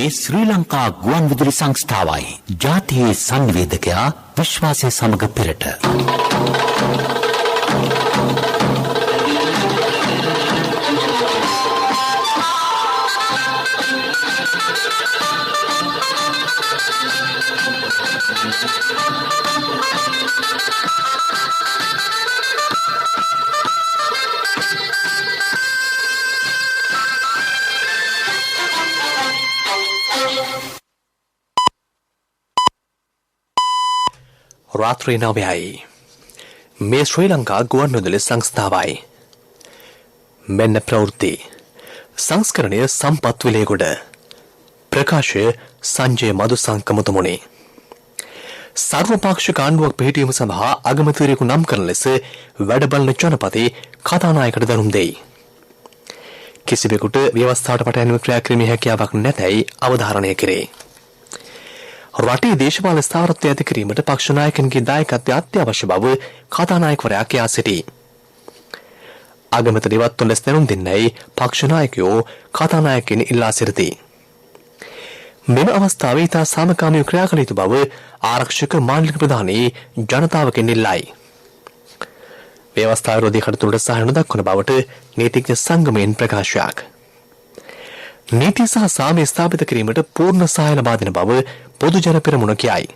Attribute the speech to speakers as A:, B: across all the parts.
A: වන්නේ ශ්‍රී ලංකා ගුවන්විදුලි සංස්ථාවයි. ජාතියේ සංවේදකයා විශ්වාසය සමග පෙරට.
B: රාත්‍රී 9යි. මේ ශ්‍රී ලංකා ගුවන්විදුලි සංස්ථාවයි. මෙන්න ප්‍රවෘත්ති. සංස්කරණය සම්පත් විලේගොඩ. ප්‍රකාශය සංජය මදුසංක මුතුමුණි. සර්වපාක්ෂික ආණ්ඩුවක් පිහිටීම සඳහා අගමැතිවරයෙකු නම් කරන ලෙස වැඩබලන ජනපති කතානායකට දැනුම් දෙයි. කිසිවෙකුට ව්‍යවස්ථාවට පටහැනිව ක්‍රියා කිරීමේ හැකියාවක් නැතැයි අවධාරණය කෙරේ. රටේ දේශපාලන ස්ථාවරත්වය ඇති කිරීමට පක්ෂ නායකයන්ගේ දායකත්වය අත්‍යවශ්‍ය බව කතානායකවරයා කියා සිටී. අගමැති ඉවත්ව ලෙස දැනුම් දෙන්නයි පක්ෂ නායකයෝ කතානායකයන් ඉල්ලා සිටිති. මෙම අවස්ථාවේ ඉතා සාමකාමීව ක්‍රියා කළ යුතු බව ආරක්ෂක මාලික ප්‍රධානී ජනතාවගෙන් ඉල්ලයි. ව්‍යවස්ථා විරෝධී කටයුතුවලට සහාය නොදක්වන බවට නීතිඥ සංගමයෙන් ප්‍රකාශයක්. නීති සහ සාමය ස්ථාපිත කිරීමට පූර්ණ සහාය ලබා දෙන බව පොදු ජන පෙරමුණ කියයි.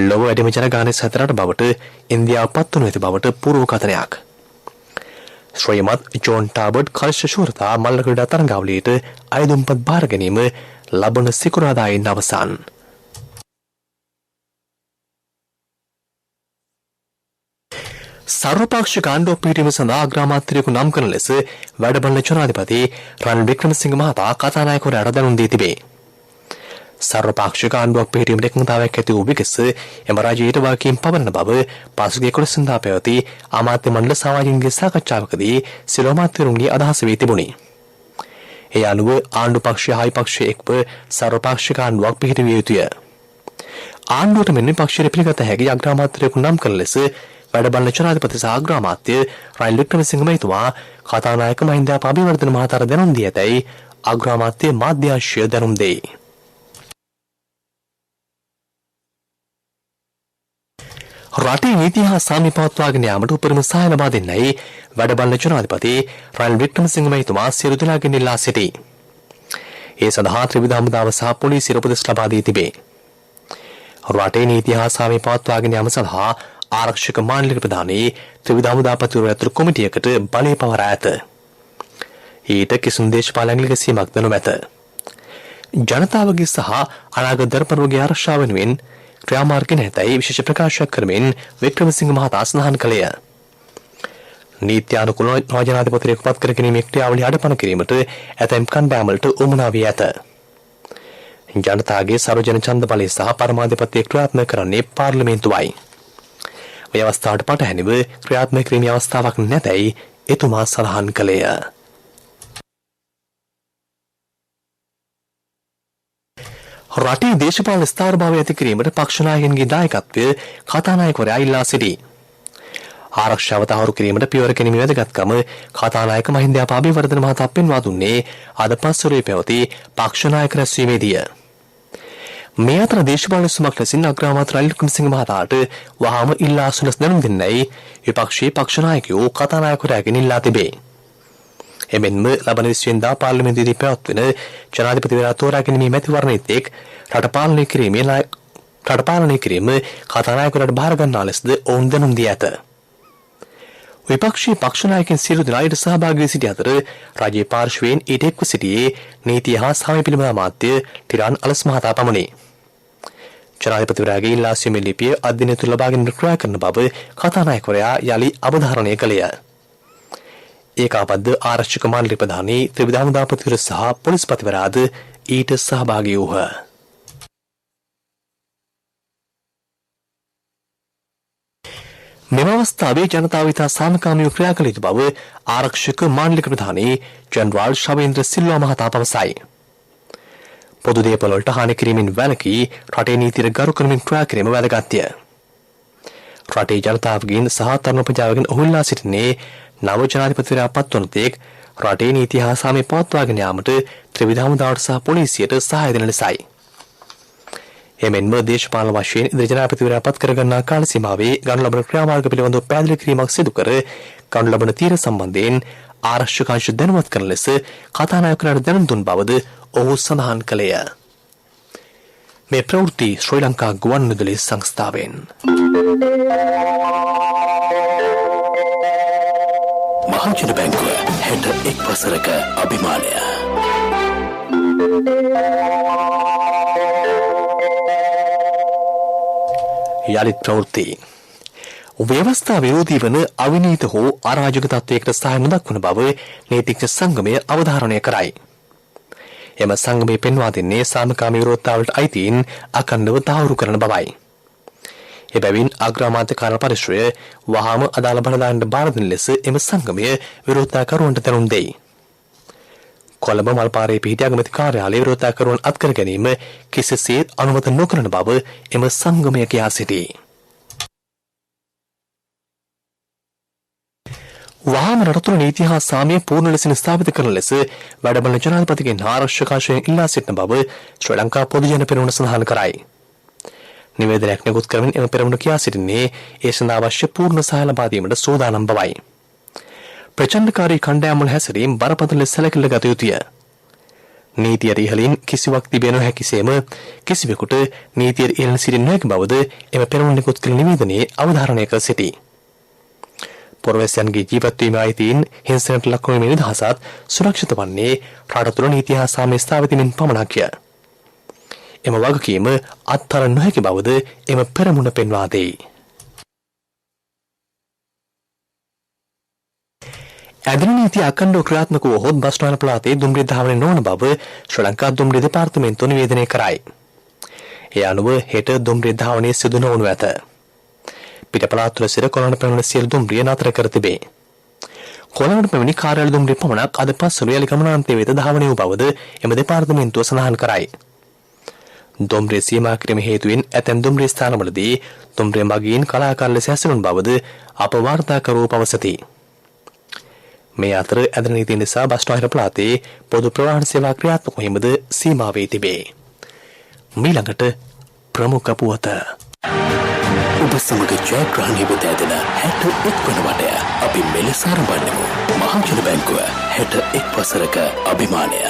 B: ලොව වැඩිම ජනගහනය සතරට බවට ඉන්දියාව පත්වනු ඇති බවට පූර්ව කථනයක්. ශ්‍රීමත් ජෝන් ටාබර්ට් කර්ෂ ශූරතා මල්ල ක්‍රීඩා තරඟාවලියට අයදුම්පත් බාර ගැනීම ලබන සිකුරාදායින් අවසන්. සර්වපාක්ෂික ආණ්ඩුවක් පිහිටීම සඳහා අග්‍රාමාත්‍යවරයෙකු නම් කරන ලෙස වැඩබලන ජනාධිපති රනිල් වික්‍රමසිංහ මහතා කතානායකවරයාට දැනුම් දී තිබේ. සර්වපාක්ෂික ආණ්ඩුවක් පිහිටීමට එකඟතාවයක් ඇති වූ විගස එම රජයට වගකීම් පවරන බව පසුගිය කොළොස්වැනිදා පැවති අමාත්‍ය මණ්ඩල සමාජිකගේ සාකච්ඡාවකදී සියලු අමාත්‍යවරුන්ගේ අදහස වී තිබුණි. ඒ අනුව ආණ්ඩු පක්ෂය හයි පක්ෂය එක්ව සර්වපාක්ෂික ආණ්ඩුවක් පිහිටවිය යුතුය. ආණ්ඩුවට මෙන්න පක්ෂයට පිළිගත හැකි අග්‍රාමාත්‍යවරයෙකු නම් කරන ලෙස වැඩබලන ජනාධිපති සහ අග්‍රාමාත්‍ය රනිල් වික්‍රමසිංහ මහතුමා කතානායක මහින්දාප අබේවර්ධන මහතාට දැනුම් දී ඇතැයි අග්‍රාමාත්‍ය මාධ්‍යාංශය දැනුම් දෙයි. රටේ නීති හා සාමය පවත්වාගෙන යාමට උපරිම සහාය ලබා දෙන්නයි වැඩබලන ජනාධිපති රනිල් වික්‍රමසිංහ මහතුමා සියලු දෙනාගෙන් ඉල්ලා සිටී. ඒ සඳහා ත්‍රිවිධ හමුදාව සහ පොලිසිය උපදෙස් ලබා දී තිබේ. රටේ නීති හා සාමය පවත්වාගෙන යාම සඳහා ආරක්ෂක මාලික ප්‍රධානී ත්‍රිවිධ හමුදාපතිවරු ඇතුළු කොමිටියකට බලය පවරා ඇත. ඊට කිසිදු දේශපාලන ගැසීමක් නොමැත. ජනතාවගේ සහ අනාගත දරපණුවගේ ආරක්ෂාව වෙනුවෙන් ක්‍රියාමාර්ග නැතයි විශේෂ ප්‍රකාශයක් කරමින් වික්‍රමසිංහ මහතා සඳහන් කළේය. නීත්‍යානුකූල නවජනාධිපතිවරයෙකු පත් කර ගැනීමේ ක්‍රියාවලිය අඩපණ කිරීමට ඇතැම් කණ්ඩායම්වලට උවමනා වී ඇත. ජනතාවගේ සර්වජන ඡන්ද බලය සහ පරමාධිපත්‍ය ක්‍රියාත්මක කරන්නේ පාර්ලිමේන්තුවයි. ව්‍යවස්ථාවට පටහැනිව ක්‍රියාත්මක කිරීමේ අවස්ථාවක් නැතැයි එතුමා සඳහන් කළේය. රටේ දේශපාලන ස්ථාවරභාවය ඇති කිරීමට පක්ෂ නායකයන්ගේ දායකත්වය කතානායකවරයා ඉල්ලා සිටී. ආරක්ෂාව තහවුරු කිරීමට පියවර ගැනීමේ වැදගත්කම කතානායක මහින්දාප අබේවර්ධන මහතා පෙන්වා දුන්නේ අද පස්වරුවේ පැවති පක්ෂ නායක රැස්වීමේදීය. මේ අතර දේශපාලන සුමක් ලෙසින් අග්‍රාමාත්‍ය රනිල් වික්‍රමසිංහ මහතාට වහාම ඉල්ලා අසුලස් දැනුම් දෙන්නයි විපක්ෂයේ පක්ෂ නායකයෝ කතානායකවරයාගෙන් ඉල්ලා තිබේ. එමෙන්ම ලබන 20 වෙනිදා පාර්ලිමේන්තුවේදී පැවැත්වෙන ජනාධිපතිවරයා තෝරා ගැනීමේ මැතිවරණයේත් එක් රට පාලනය කිරීම කතානායකවරයාට බාර ගන්නා ලෙසද ඔවුන් දැනුම් දී ඇත. විපක්ෂයේ පක්ෂ නායකයන් සියලු දෙනාට සහභාගී වී සිටි අතර රජයේ පාර්ශවයෙන් ඊට එක්ව සිටියේ නීතිය හා සාමය පිළිබඳ අමාත්‍ය ටිරාන් අලස් මහතා පමණි. ජනාධිපතිවරයාගේ ඉල්ලා සිටීමේ ලිපිය අධ්‍යයනය තුළ ලබා ගැනීමට ක්‍රියා කරන බව කතානායකවරයා යලි අවධාරණය කළේය. ඒකාබද්ධ ආරක්ෂක මාලික ප්‍රධානී ත්‍රිවිධ හමුදාපතිවරු සහ පොලිස්පතිවරයාද ඊට සහභාගී වූහ. මෙම අවස්ථාවේ ජනතාව ඉතා සාමකාමීව ක්‍රියා කළ යුතු බව ආරක්ෂක මාලික ප්‍රධානී ජෙනරාල් ශවේන්ද්‍ර සිල්වා මහතා පවසයි. පොදු දේපොළ වලට හානි කිරීමෙන් වැළකී රටේ නීතියට ගරු කරමින් ක්‍රියා කිරීම වැදගත්ය. රටේ ජනතාවගෙන් සහ තරුණ ප්‍රජාවගෙන් ඔහු ඉල්ලා සිටින්නේ නව ජනාධිපතිවරයා පත්වන තෙක් රටේ නීති හා සාමය පවත්වාගෙන යාමට ත්‍රිවිධ හමුදාවට සහ පොලිසියට සහාය දෙන ලෙසයි. එමෙන්ම දේශපාලන වශයෙන් ඉදිරි ජනාධිපතිවරයා පත් කරගන්නා කාල සීමාවේ ගනු ලබන ක්‍රියාමාර්ග පිළිබඳව පැහැදිලි කිරීමක් සිදු කර ගනු ලබන තීර සම්බන්ධයෙන් ආරක්ෂක අංශ දැනුවත් කරන ලෙස කතානායකයාට දැනුම් දුන් බවද ඔහු සඳහන් කළේය. මේ ප්‍රවෘත්ති ශ්‍රී ලංකා ගුවන්විදුලි සංස්ථාවෙන්.
A: මහජන බැංකුව 61 වසරක අභිමානය.
B: යලිත් ප්‍රවෘත්ති ව්‍යවස්ථා විරෝධී වන අවිනීත හෝ අරාජක තත්වයකට සහාය නොදක්වන බව නීතිඥ සංගමය අවධාරණය කරයි. එම සංගමය පෙන්වා දෙන්නේ සාමකාමී විරෝධතාවලට අයිතීන් අඛණ්ඩව තහවුරු කරන බවයි. එබැවින් අග්‍රාමාත්‍ය කාර්ය පරිශ්‍රය වහාම අදාළ බලධාරීන්ට බාර දෙන ලෙස එම සංගමය විරෝධතාකරුවන්ට දැනුම් දෙයි. කොළඹ මල්පාරේ පිහිටි අගමැති කාර්යාලයේ විරෝධතාකරුවන් අත්කර ගැනීම කිසිසේත් අනුමත නොකරන බව එම සංගමය කියා සිටී. වහාම රටතුළ නීති හා සාමය පූර්ණ ලෙසින් ස්ථාපිත කරන ලෙස වැඩබලන ජනාධිපතිගෙන් ආරක්ෂක අංශයෙන් ඉල්ලා සිටින බව ශ්‍රී ලංකා පොදු ජන පෙරමුණ සඳහන් කරයි. නිවේදනයක් නිකුත් කරමින් එම පෙරමුණ කියා සිටින්නේ ඒ සඳහා අවශ්‍ය පූර්ණ සහාය ලබා දීමට සූදානම් බවයි. ප්‍රචණ්ඩකාරී කණ්ඩායම් වල හැසිරීම බරපතල ලෙස සැලකිලි ගත යුතුය. නීතියට ඉහළින් කිසිවක් තිබෙන හැකිසේම කිසිවෙකුට නීතියට ඉහළ සිටින්න නොහැකි බවද එම පෙරමුණ නිකුත් කළ නිවේදනයේ අවධාරණය කර සිටී. පුරවැසියන්ගේ ජීවත්වීම අයිතීන් හිංසනයට ලක්වීමේ නිදහසත් සුරක්ෂිත වන්නේ රට තුළ නීති හා සාමය ස්ථාපිතමින් පමණක්ය. එම වගකීම අත්හර නොහැකි බවද එම පෙරමුණ පෙන්වා දෙයි. ඇදෙන නීතිය අඛණ්ඩව ක්‍රියාත්මක වුවහොත් බස්නාහිර පළාතේ දුම්රිය ධාවනය නොවන බව ශ්‍රී ලංකා දුම්රිය දෙපාර්තමේන්තුව නිවේදනය කරයි. ඒ අනුව හෙට දුම්රිය ධාවනය සිදු නොවනු ඇත. පිට පළාත් තුළ සිට කොළඹට පැමිණෙන සියලු දුම්රිය නතර කර තිබේ. කොළඹට පැමිණි කාර්යාලය දුම්රිය පමණක් අද පස්වරු යලි ගමනාන්තය වෙත ධාවනය වූ බවද එම දෙපාර්තමේන්තුව සඳහන් කරයි. දුම්රිය සීමා කිරීම හේතුවෙන් ඇතැම් දුම්රිය ස්ථානවලදී දුම්රිය මගීන් කලාකාර ලෙස හැසිරුණු බවද අප වාර්තාකරුවෝ පවසති. මේ අතර ඇදෙන නීතිය නිසා බස්නාහිර පළාතේ පොදු ප්‍රවාහන සේවා ක්‍රියාත්මක වීමද සීමා වී තිබේ. මීළඟට ප්‍රමුඛ පුවත.
A: ඔබ සමග ජයග්‍රහණය වෙත ඇදෙන 61 වන වටය අපි මෙලෙස ආරම්භ මහජන බැංකුව 61 වසරක අභිමානය.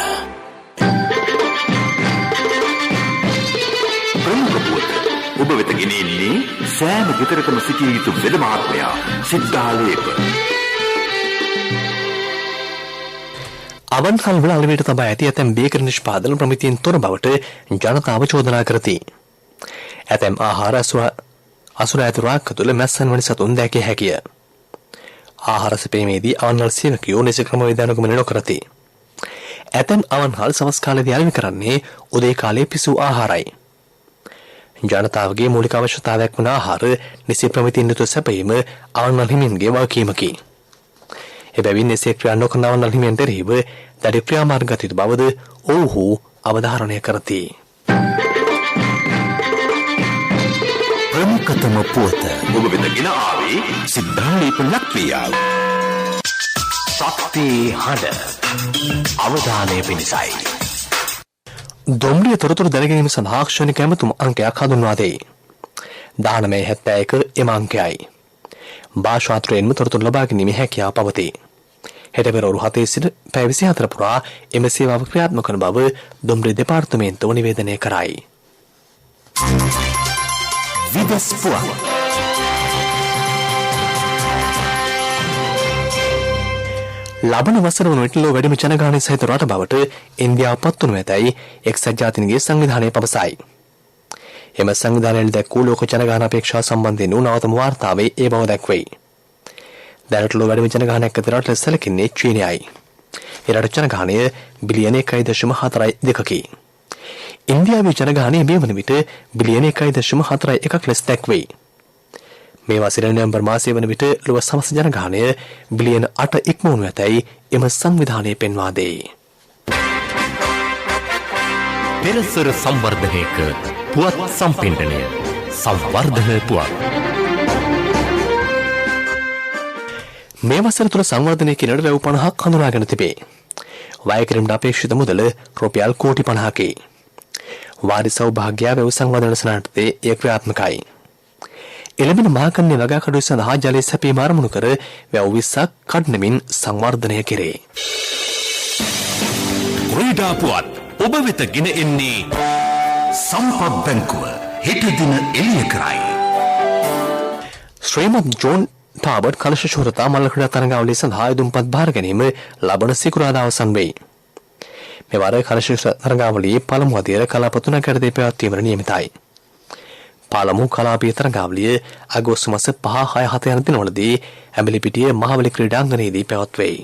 A: ප්‍රමුඛ පුවත ඔබ වෙත ගෙනෙන්නේ සෑම ගෙදරකම සිටිය යුතු වෙද මහත්මයා සිද්ධාලේප.
B: අවන්හල් වල අලෙවිට තබා ඇති ඇතැම් බේකරි නිෂ්පාදන ප්‍රමිතියෙන් තොර බවට ජනතාව චෝදනා කරති. ඇතැම් ආහාර අසුර ඇති රාක්ක තුළ මැස්සන් වැනි සතුන් දැකිය හැකිය. ආහාර සැපීමේදී අවන්හල් සේවකයෝ නිසි ක්‍රමවේද අනුගමනය නොකරති. ඇතැම් අවන්හල් සවස් කාලයේදී අලෙවි කරන්නේ උදේ කාලයේ පිසු ආහාරයි. ජනතාවගේ මූලික අවශ්‍යතාවයක් වන ආහාර නිසි ප්‍රමිතියෙන් යුතුව සැපයීම අවන්හල් හිමියන්ගේ වගකීමකි. එබැවින් එසේ ක්‍රියා නොකරන අවන්හල් හිමියන්ට එරෙහිව දැඩි ක්‍රියාමාර්ග ගත යුතු බවද ඔවුහු අවධාරණය කරති.
A: ප්‍රමුඛතම පුවත ඔබ වෙතගෙන ආවේ සිද්ධාලේප ලක්‍රියාව. ශක්ති හඬ අවධානය පිණිසයි.
B: දුම්රිය තොරතුරු දැනගැනීම සඳහා ක්ෂණික ඇමතුම් අංකයක් හඳුන්වා දෙයි. 1971 එම අංකයයි. භාෂාත්‍රයෙන්ම තොරතුරු ලබා ගැනීමේ හැකියාව පවතී. හෙට පෙරවරු 7 සිට පැය 24 පුරා එම සේවාව ක්‍රියාත්මක කරන බව දුම්රිය දෙපාර්තමේන්තුව නිවේදනය කරයි.
A: විදස් පුවත්
B: ලබන වසර වන විට ලෝ වැඩිම ජනගහනය සහිත රට බවට ඉන්දියාව පත් වනු ඇතැයි එක්සත් ජාතීන්ගේ සංවිධානය පවසයි. එම සංවිධානයේ දැක්වූ ලෝක ජනගහන අපේක්ෂා සම්බන්ධයෙන් වූ නවතම වාර්තාවේ ඒ බව දැක්වෙයි. දැනට ලෝ වැඩිම ජනගහනයක් ඇති රට ලෙස සැලකෙන්නේ චීනයයි. ඒ රට ජනගහනය බිලියන 1.42කි. ඉන්දියාවේ ජනගහනය මේ වන විට බිලියන 1.41ක් ලෙස දැක්වෙයි. මේ වසර නොවැම්බර් මාසයේ වන විට ලොව සමස්ත ජනගහනය බිලියන 8 ඉක්මවනු ඇතැයි එම සංවිධානය පෙන්වා දෙයි.
A: පෙරසර සංවර්ධනයක පුවත් සම්පින්ඩනය සංවර්ධන පුවත්.
B: මේ වසර තුල සංවර්ධනය කිරීමට වැව් 50ක් හඳුනාගෙන තිබේ. වැය කිරීමට අපේක්ෂිත මුදල රුපියල් කෝටි 50කි. වාරි සෞභාග්‍ය වැව් සංවර්ධන සනාටතේ එය ක්‍රියාත්මකයි. එළඹෙන මහකන්නේ වගා කඩුව සඳහා ජලය සැපීම ආරමුණු කර වැව් 20ක් කඩනමින් සංවර්ධනය කෙරේ.
A: ක්‍රීඩා පුවත් ඔබ වෙත ගෙන එන්නේ සම්පත් බැංකුව හෙට දින එළිය කරයි.
B: ශ්‍රීමත් ජෝන් ටාබට් කලශ ශූරතා මල්ල ක්‍රීඩා තරගාවලිය සඳහා යදුම්පත් භාර ගැනීම ලබන සිකුරාදා අවසන් වෙයි. මෙවර කලශ තරගාවලියේ පළමු අදියර කලාප 3ක යටතේ පැවැත්වීමට නියමිතයි. පළමු කලාපීය තරගාවලිය අගෝස්තු මාස 5, 6, 7 යන දිනවලදී ඇඹිලිපිටිය මහවැලි ක්‍රීඩාංගණයේදී පැවැත්වෙයි.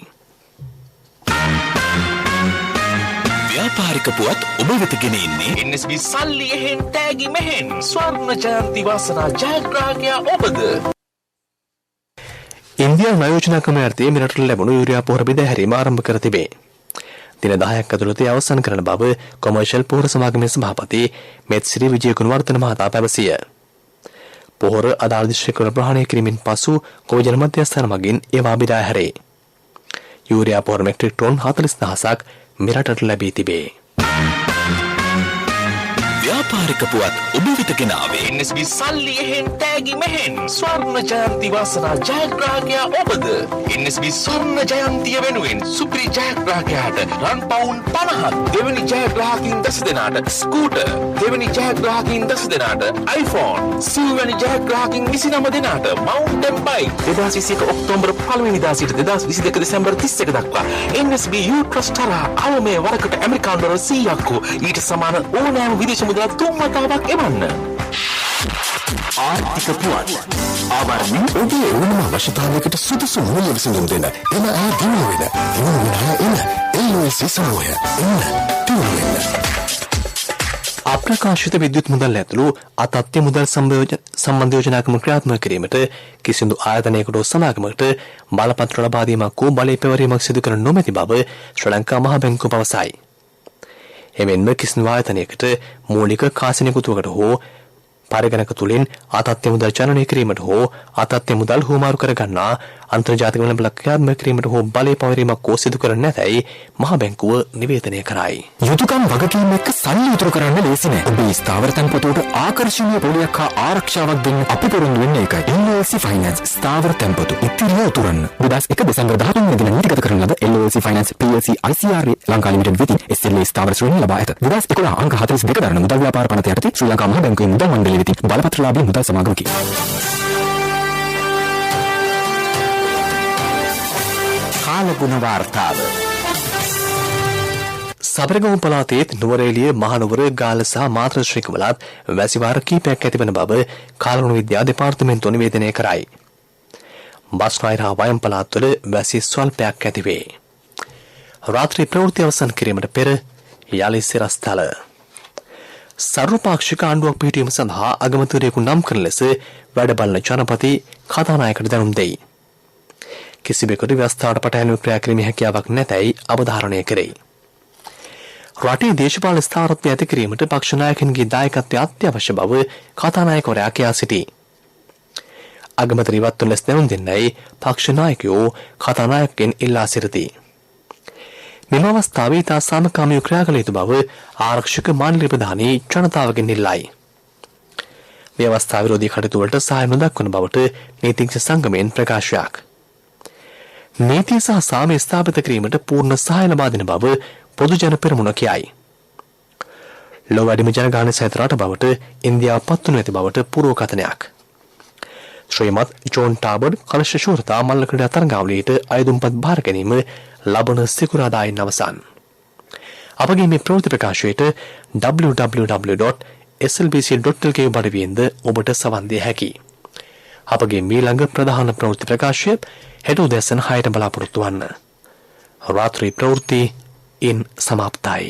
A: ව්‍යාපාරික පුවත් ඔබ වෙත ගෙන එන්නේ
C: NSB සල්ලි එහෙන් තෑගි මෙහෙන් ස්වර්ණ ජයන්ති වාසනා ජයග්‍රාහකයා ඔබද.
B: ඉන්දියානු ආයෝජන කමිටුවේ මෙරට ලැබුණු යුරියා පොහොර බෙදා හැරීම ආරම්භ කර තිබේ. දින 10ක් ඇතුළත අවසන් කරන බව කොමර්ෂල් පොහොර සමාගමේ සභාපති මෙත්සිරි විජේකුණවර්ධන මහතා පැවසිය. පොහොර අදාළ දිස්ත්‍රික්කවල ප්‍රහාණය කිරීමෙන් පසු ගොවිජන මධ්‍යස්ථාන මගින් ඒවා බෙදා හැරේ. යුරියා පොහොර මෙට්‍රික් ටොන් 40000ක් මෙරටට ලැබී තිබේ.
A: ව්‍යාපාරික පුවත් ඔබ වෙත ගෙන ආවේ
C: NSB සල්ලි එහෙන් තෑගි මෙහෙන් ස්වර්ණ ජයන්ති වාසනා ජයග්‍රාහකයා ඔබද. NSB ස්වර්ණ ජයන්තිය වෙනුවෙන් සුපිරි ජයග්‍රාහකයාට රන් පවුන් 50ක්, දෙවැනි ජයග්‍රාහකින් 10 දෙනාට ස්කූටර්, දෙවැනි ජයග්‍රාහකින් 10 දෙනාට iPhone, සිව්වැනි ජයග්‍රාහකින් 29 දෙනාට mountain bike. 2021 ඔක්තෝබර් 1 වෙනිදා සිට 2022 දෙසැම්බර් 31 දක්වා NSB U-Trust හරහා අවමේ වරකට ඇමරිකානු ඩොලර් 100ක් ඊට සමාන ඕනෑම විදේශ මුදලක් 3 වතාවක් එවන්න.
A: ආර්ථික පුවත් ආවරණය ඔබේ ඕනම අවශ්‍යතාවයකට සුදුසු මූල්‍ය විසඳුම් දෙන එන අය දිනු වෙන LOC සමූහය දිනු වෙන
B: අප්‍රකාශිත විද්‍යුත් මුදල් ඇතුළු අතත්්‍ය මුදල් සම්බන්ධ යෝජනාකම ක්‍රියාත්මක කිරීමට කිසිදු ආයතනයකට සමාගමකට බලපත්‍ර ලබා දීමක් හෝ බලය පැවරීමක් සිදු කර නොමැති බව ශ්‍රී ලංකා මහ බැංකුව පවසයි. එමෙන්ම කිසිදු ආයතනයකට මූලික කාසිනිකුතුවකට හෝ පරිගණක තුලින් අතත්්‍ය මුදල් චලනය කිරීමට හෝ අතත්්‍ය මුදල් හුවමාරු කරගන්නා අන්තර්ජාතික වෙළඳපොළ ක්‍රියාත්මක කිරීමට හෝ බලය පවරීමක් හෝ සිදු කර නැතැයි මහ බැංකුව නිවේදනය කරයි.
A: යුතුයකම් වගකීම් එක්ක සල්ලි ඉතුරු කරන්න ලේසි නෑ. ඔබේ ස්ථාවර තැන්පතුවට ආකර්ෂණීය පොලියක් හා ආරක්ෂාවක් දෙන්න අපි පොරොන්දු වෙන්නේ ඒකයි. LOC Finance ස්ථාවර තැන්පතු ඉතිරිය උතුරන්න. 2001 දෙසැම්බර් 13 වෙනිදා නීතිගත කරන ලද LOC Finance PLC ICRA Lanka limited වෙතින් SLA ස්ථාවර ශ්‍රේණිය ලබා ඇත. 2011 අංක 42 දරන මුදල් ව්‍යාපාර පනත යටතේ ශ්‍රී ලංකා මහ බැංකුවේ මුදල් මණ්ඩලය වෙතින් බලපත්‍රලාභී මුදල් සමාගමකි. කාලගුණ වාර්තාව
B: සබරගමු පළාතේ නුවරඑළිය මහනුවර ගාල්ල සහ මාතර ශ්‍රීකවලත් වැසිවාර කීපයක් ඇතිවන බව කාලගුණ විද්‍යා දෙපාර්තමේන්තුව නිවේදනය කරයි. බස්නාහිර හා වයම් පළාත්වල වැසි ස්වල්පයක් ඇතිවේ. රාත්‍රී ප්‍රවෘත්ති අවසන් කිරීමට පෙර යලි සිරස්තල සර්වපාක්ෂික ආණ්ඩුවක් පිහිටීම සඳහා අගමැතිවරයෙකු නම් කරන ලෙස වැඩ බලන ජනපති කතානායකට දැනුම් දෙයි. කිසිවෙකුට ව්‍යවස්ථාවට පටහැනිව ක්‍රියා කිරීමේ හැකියාවක් නැතැයි අවධාරණය කෙරෙයි. රටේ දේශපාලන ස්ථාවරත්වය ඇති කිරීමට පක්ෂ නායකයන්ගේ දායකත්වය අත්‍යවශ්‍ය බව කතානායකවරයා කියා සිටී. අගමැති ඉවත්ව ලෙස දැනුම් දෙන්නයි පක්ෂ නායකයෝ කතානායකයන් ඉල්ලා සිටිති. මෙම අවස්ථාවේ තා සාමකාමීව ක්‍රියා කළ යුතු බව ආරක්ෂක මණ්ඩල ප්‍රධානී ජනතාවගෙන් ඉල්ලයි. මේ අවස්ථාව විරෝධී කටයුතු වලට සහාය නොදක්වන බවට නීතිඥ සංගමයෙන් ප්‍රකාශයක්. නීතිය සහ සාමය ස්ථාපිත කිරීමට පූර්ණ සහාය ලබා දෙන බව පොදු ජන පෙරමුණ කියයි. ලොව වැඩිම ජනගහනය සහිත රට බවට ඉන්දියාව පත්වනු ඇති බවට පුරෝකථනයක්. ශ්‍රීමත් ජෝන් ටාබඩ් කලශ ශූරතා මල්ල ක්‍රීඩා තරගාවලියට අයදුම්පත් භාර ගැනීම ලබන සිකුරාදායින් අවසන්. අපගේ මේ ප්‍රවෘත්ති ප්‍රකාශයට www.slbc.lk බඩවියෙන්ද ඔබට සවන් දිය හැකියි. අපගේ මීළඟ ප්‍රධාන ප්‍රවෘත්ති ප්‍රකාශය හෙට උදෑසන 6ට බලාපොරොත්තු වන්න. රාත්‍රී ප්‍රවෘත්ති ඉන් සමාප්තයි.